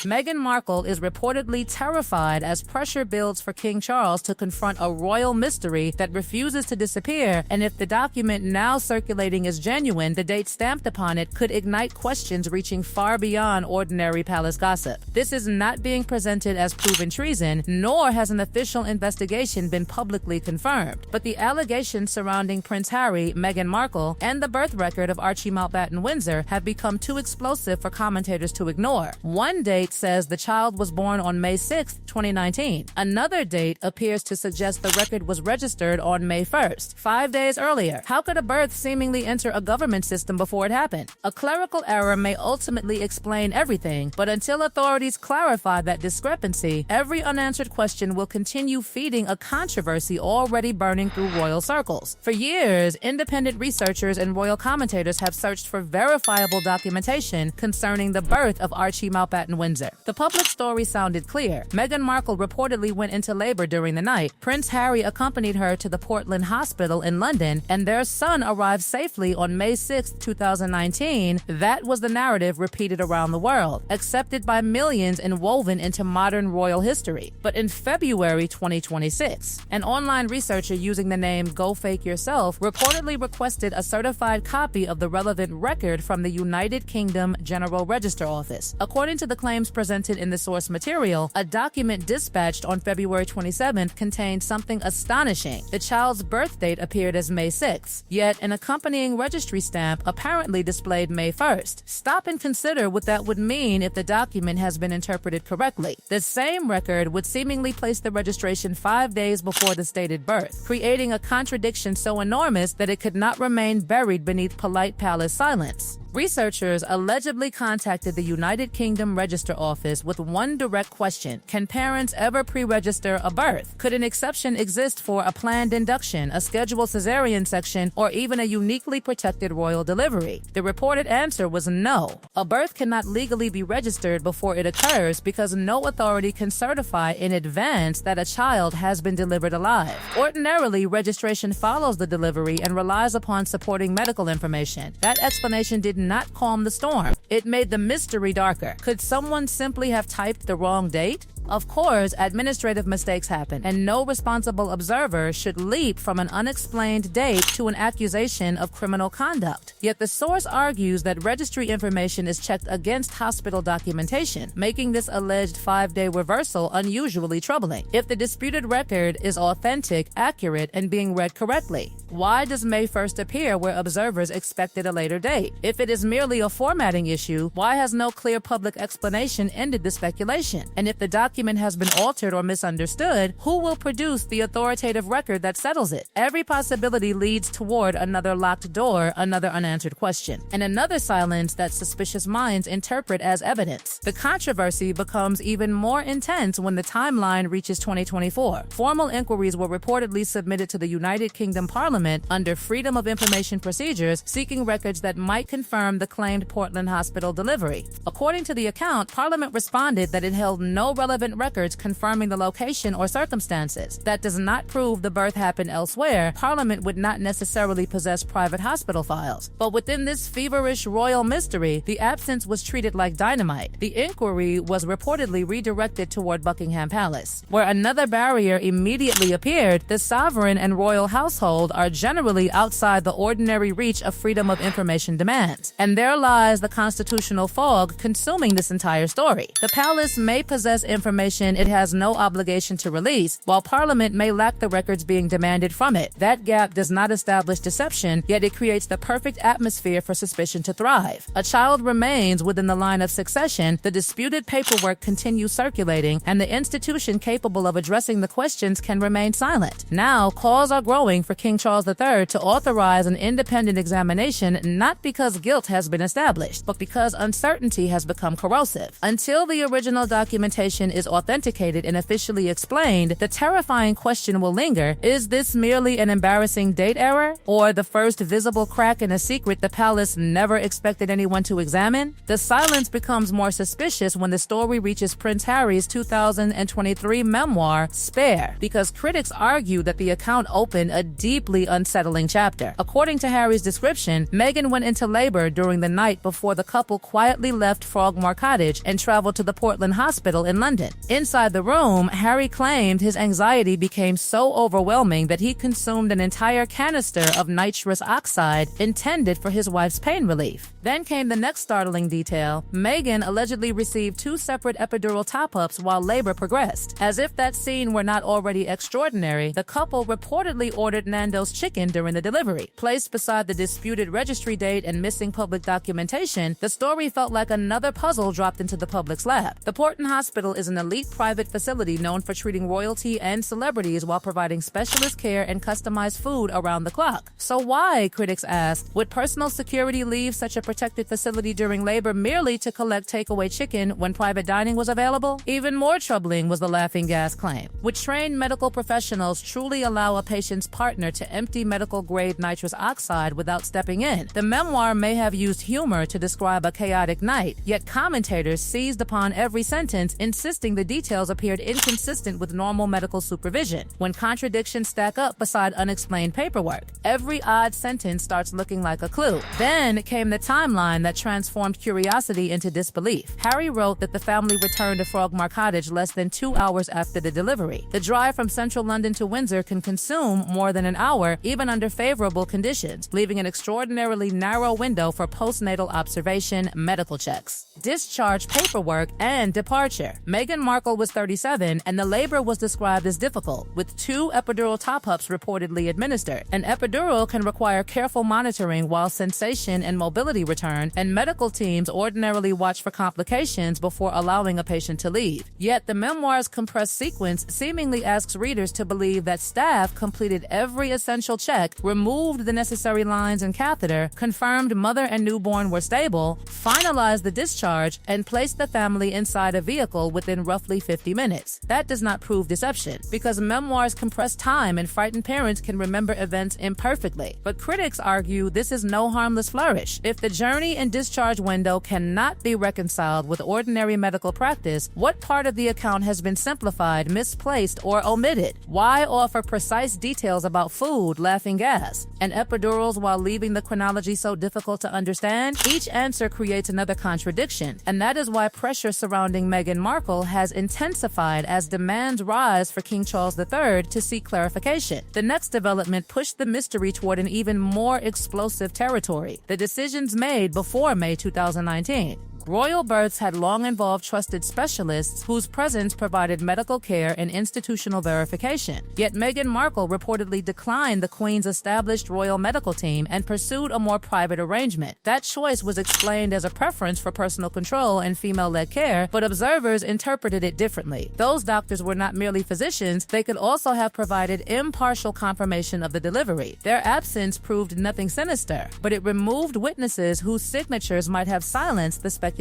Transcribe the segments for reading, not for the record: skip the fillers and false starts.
Meghan Markle is reportedly terrified as pressure builds for King Charles to confront a royal mystery that refuses to disappear, and if the document now circulating is genuine, the date stamped upon it could ignite questions reaching far beyond ordinary palace gossip. This is not being presented as proven treason, nor has an official investigation been publicly confirmed. But the allegations surrounding Prince Harry, Meghan Markle, and the birth record of Archie Mountbatten Windsor have become too explosive for commentators to ignore. One date says the child was born on May 6, 2019. Another date appears to suggest the record was registered on May 1st, 5 days earlier. How could a birth seemingly enter a government system before it happened? A clerical error may ultimately explain everything, but until authorities clarify that discrepancy, every unanswered question will continue feeding a controversy already burning through royal circles. For years, independent researchers and royal commentators have searched for verifiable documentation concerning the birth of Archie Mountbatten Windsor. The public story sounded clear. Meghan Markle reportedly went into labor during the night. Prince Harry accompanied her to the Portland Hospital in London, and their son arrived safely on May 6, 2019. That was the narrative repeated around the world, accepted by millions and woven into modern royal history. But in February 2026, an online researcher using the name Go Fake Yourself reportedly requested a certified copy of the relevant record from the United Kingdom General Register Office. According to the claims presented in the source material, a document dispatched on February 27th contained something astonishing. The child's birth date appeared as May 6th, yet an accompanying registry stamp apparently displayed May 1st. Stop and consider what that would mean if the document has been interpreted correctly. The same record would seemingly place the registration 5 days before the stated birth, creating a contradiction so enormous that it could not remain buried beneath polite palace silence. Researchers allegedly contacted the United Kingdom Register Office with one direct question: can parents ever pre-register a birth? Could an exception exist for a planned induction, a scheduled cesarean section, or even a uniquely protected royal delivery? The reported answer was no. A birth cannot legally be registered before it occurs because no authority can certify in advance that a child has been delivered alive. Ordinarily, registration follows the delivery and relies upon supporting medical information. That explanation did not calm the storm. It made the mystery darker. Could someone simply have typed the wrong date? Of course, administrative mistakes happen, and no responsible observer should leap from an unexplained date to an accusation of criminal conduct. Yet the source argues that registry information is checked against hospital documentation, making this alleged 5-day reversal unusually troubling. If the disputed record is authentic, accurate, and being read correctly, why does May 1st appear where observers expected a later date? If it is merely a formatting issue, why has no clear public explanation ended the speculation? And if the document has been altered or misunderstood, who will produce the authoritative record that settles it? Every possibility leads toward another locked door, another unanswered question, and another silence that suspicious minds interpret as evidence. The controversy becomes even more intense when the timeline reaches 2024. Formal inquiries were reportedly submitted to the United Kingdom Parliament under Freedom of Information procedures, seeking records that might confirm the claimed Portland Hospital delivery. According to the account, Parliament responded that it held no relevant records confirming the location or circumstances. That does not prove the birth happened elsewhere. Parliament would not necessarily possess private hospital files. But within this feverish royal mystery, the absence was treated like dynamite. The inquiry was reportedly redirected toward Buckingham Palace, where another barrier immediately appeared. The sovereign and royal household are generally outside the ordinary reach of freedom of information demands. And there lies the constitutional fog consuming this entire story. The palace may possess information it has no obligation to release, while Parliament may lack the records being demanded from it. That gap does not establish deception, yet it creates the perfect atmosphere for suspicion to thrive. A child remains within the line of succession, the disputed paperwork continues circulating, and the institution capable of addressing the questions can remain silent. Now, calls are growing for King Charles III to authorize an independent examination, not because guilt has been established, but because uncertainty has become corrosive. Until the original documentation is is authenticated and officially explained, the terrifying question will linger: is this merely an embarrassing date error, or the first visible crack in a secret the palace never expected anyone to examine? The silence becomes more suspicious when the story reaches Prince Harry's 2023 memoir, Spare, because critics argue that the account opened a deeply unsettling chapter. According to Harry's description, Meghan went into labor during the night before the couple quietly left Frogmore Cottage and traveled to the Portland Hospital in London. Inside the room, Harry claimed his anxiety became so overwhelming that he consumed an entire canister of nitrous oxide intended for his wife's pain relief. Then came the next startling detail. Meghan allegedly received 2 separate epidural top-ups while labor progressed. As if that scene were not already extraordinary, the couple reportedly ordered Nando's chicken during the delivery. Placed beside the disputed registry date and missing public documentation, the story felt like another puzzle dropped into the public's lap. The Portland Hospital is an elite private facility known for treating royalty and celebrities while providing specialist care and customized food around the clock. So why, critics ask, would personal security leave such a protected facility during labor merely to collect takeaway chicken when private dining was available? Even more troubling was the laughing gas claim. Would trained medical professionals truly allow a patient's partner to empty medical-grade nitrous oxide without stepping in? The memoir may have used humor to describe a chaotic night, yet commentators seized upon every sentence, insisting the details appeared inconsistent with normal medical supervision. When contradictions stack up beside unexplained paperwork, every odd sentence starts looking like a clue. Then came the timeline that transformed curiosity into disbelief. Harry wrote that the family returned to Frogmore Cottage less than 2 hours after the delivery. The drive from central London to Windsor can consume more than an hour, even under favorable conditions, leaving an extraordinarily narrow window for postnatal observation, medical checks, discharge paperwork, and departure. Meghan Markle was 37, and the labor was described as difficult, with 2 epidural top-ups reportedly administered. An epidural can require careful monitoring while sensation and mobility return, and medical teams ordinarily watch for complications before allowing a patient to leave. Yet the memoir's compressed sequence seemingly asks readers to believe that staff completed every essential check, removed the necessary lines and catheter, confirmed mother and newborn were stable, finalized the discharge, and placed the family inside a vehicle within roughly 50 minutes. That does not prove deception, because memoirs compress time and frightened parents can remember events imperfectly. But critics argue this is no harmless flourish. If the journey and discharge window cannot be reconciled with ordinary medical practice, what part of the account has been simplified, misplaced, or omitted? Why offer precise details about food, laughing gas, and epidurals while leaving the chronology so difficult to understand? Each answer creates another contradiction, and that is why pressure surrounding Meghan Markle has intensified as demands rise for King Charles III to seek clarification. The next development pushed the mystery toward an even more explosive territory: the decisions made before May 2019. Royal births had long involved trusted specialists whose presence provided medical care and institutional verification. Yet Meghan Markle reportedly declined the Queen's established royal medical team and pursued a more private arrangement. That choice was explained as a preference for personal control and female-led care, but observers interpreted it differently. Those doctors were not merely physicians, they could also have provided impartial confirmation of the delivery. Their absence proved nothing sinister, but it removed witnesses whose signatures might have silenced the speculation.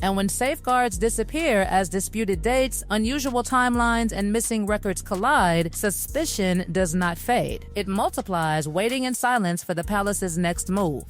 And when safeguards disappear as disputed dates, unusual timelines, and missing records collide, suspicion does not fade. It multiplies, waiting in silence for the palace's next move.